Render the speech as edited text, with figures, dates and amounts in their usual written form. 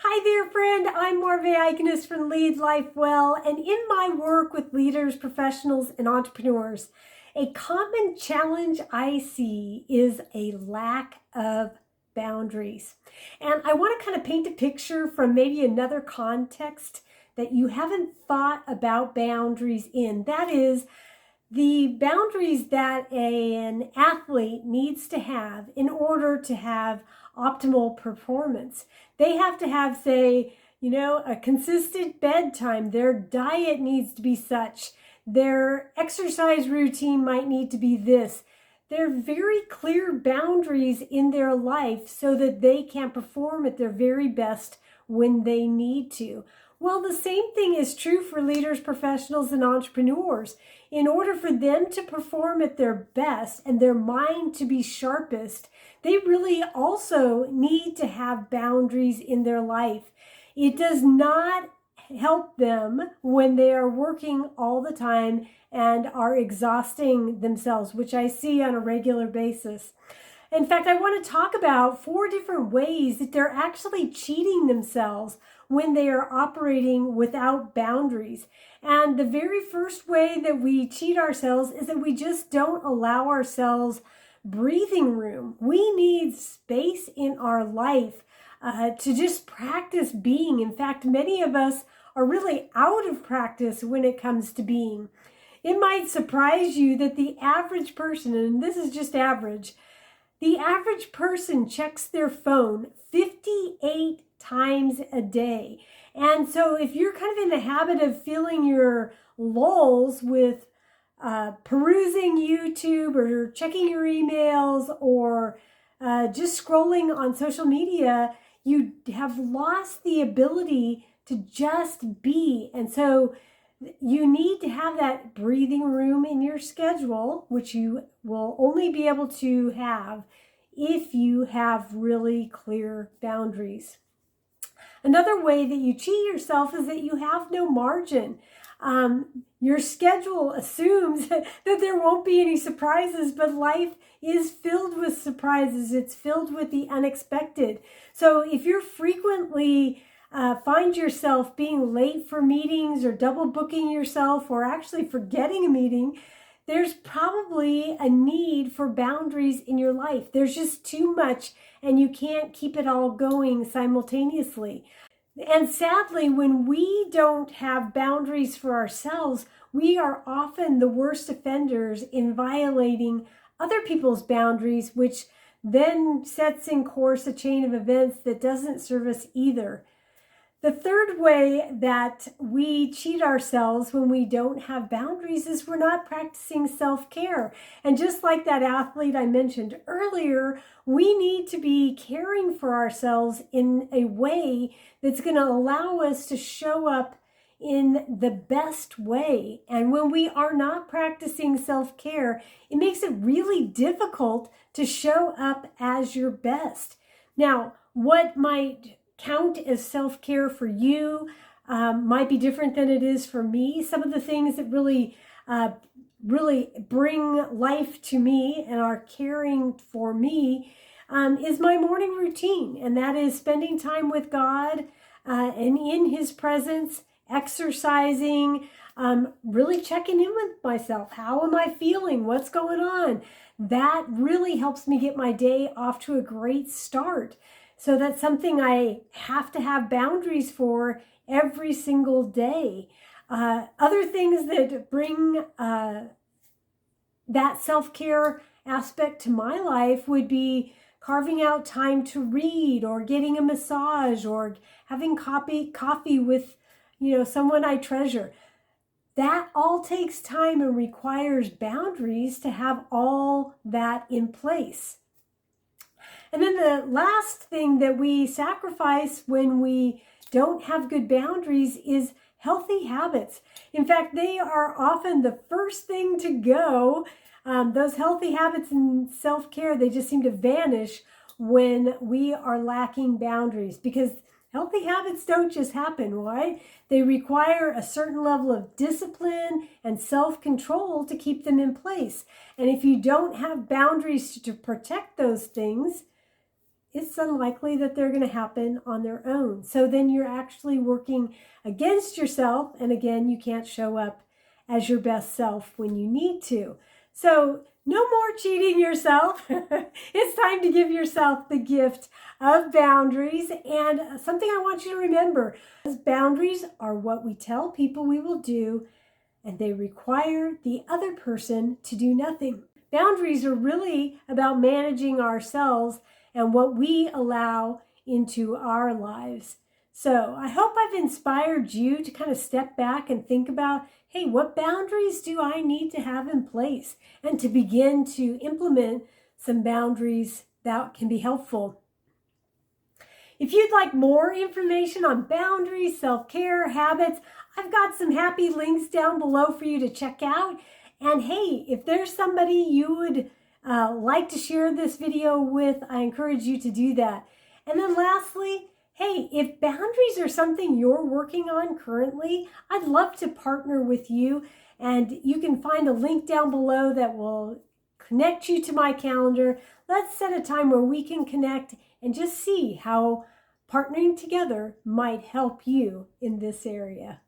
Hi there, friend. I'm Marve Eikenes from Lead Life Well, and in my work with leaders, professionals, and entrepreneurs, a common challenge I see is a lack of boundaries. And I want to kind of paint a picture from maybe another context that you haven't thought about boundaries in. That is, the boundaries that an athlete needs to have in order to have optimal performance. They have to have, say, a consistent bedtime. Their diet needs to be such. Their exercise routine might need to be this. There are very clear boundaries in their life so that they can perform at their very best when they need to. Well, the same thing is true for leaders, professionals, and entrepreneurs. In order for them to perform at their best and their mind to be sharpest, they really also need to have boundaries in their life. It does not help them when they are working all the time and are exhausting themselves, which I see on a regular basis. In fact, I want to talk about 4 different ways that they're actually cheating themselves when they are operating without boundaries. And the very first way that we cheat ourselves is that we just don't allow ourselves breathing room. We need space in our life to just practice being. In fact, many of us are really out of practice when it comes to being. It might surprise you that the average person, and this is just average, the average person checks their phone 58 times a day. And so if you're kind of in the habit of filling your lulls with perusing YouTube or checking your emails or just scrolling on social media, you have lost the ability to just be. And so you need to have that breathing room in your schedule, which you will only be able to have if you have really clear boundaries. Another way that you cheat yourself is that you have no margin. Your schedule assumes that there won't be any surprises, but life is filled with surprises. It's filled with the unexpected. So if you're frequently find yourself being late for meetings or double booking yourself or actually forgetting a meeting, there's probably a need for boundaries in your life. There's just too much and you can't keep it all going simultaneously. And sadly, when we don't have boundaries for ourselves, we are often the worst offenders in violating other people's boundaries, which then sets in course a chain of events that doesn't serve us either. The third way that we cheat ourselves when we don't have boundaries is we're not practicing self-care. And just like that athlete I mentioned earlier, we need to be caring for ourselves in a way that's going to allow us to show up in the best way. And when we are not practicing self-care, it makes it really difficult to show up as your best. Now, what might count as self-care for you might be different than it is for me. Some of the things that really bring life to me and are caring for me is my morning routine, and that is spending time with God and in His presence, exercising, really checking in with myself. How am I feeling? What's going on? That really helps me get my day off to a great start. So that's something I have to have boundaries for every single day. Other things that bring that self-care aspect to my life would be carving out time to read or getting a massage or having coffee with, someone I treasure. That all takes time and requires boundaries to have all that in place. And then the last thing that we sacrifice when we don't have good boundaries is healthy habits. In fact, they are often the first thing to go. Those healthy habits and self-care, they just seem to vanish when we are lacking boundaries, because healthy habits don't just happen, right? They require a certain level of discipline and self-control to keep them in place. And if you don't have boundaries to protect those things, it's unlikely that they're going to happen on their own. So then you're actually working against yourself. And again, you can't show up as your best self when you need to. So no more cheating yourself. It's time to give yourself the gift of boundaries. And something I want you to remember is boundaries are what we tell people we will do, and they require the other person to do nothing. Boundaries are really about managing ourselves and what we allow into our lives. So I hope I've inspired you to kind of step back and think about, hey, what boundaries do I need to have in place? And to begin to implement some boundaries that can be helpful. If you'd like more information on boundaries, self-care, habits, I've got some happy links down below for you to check out. And hey, if there's somebody you would like to share this video with, I encourage you to do that. And then lastly, hey, if boundaries are something you're working on currently, I'd love to partner with you. And you can find a link down below that will connect you to my calendar. Let's set a time where we can connect and just see how partnering together might help you in this area.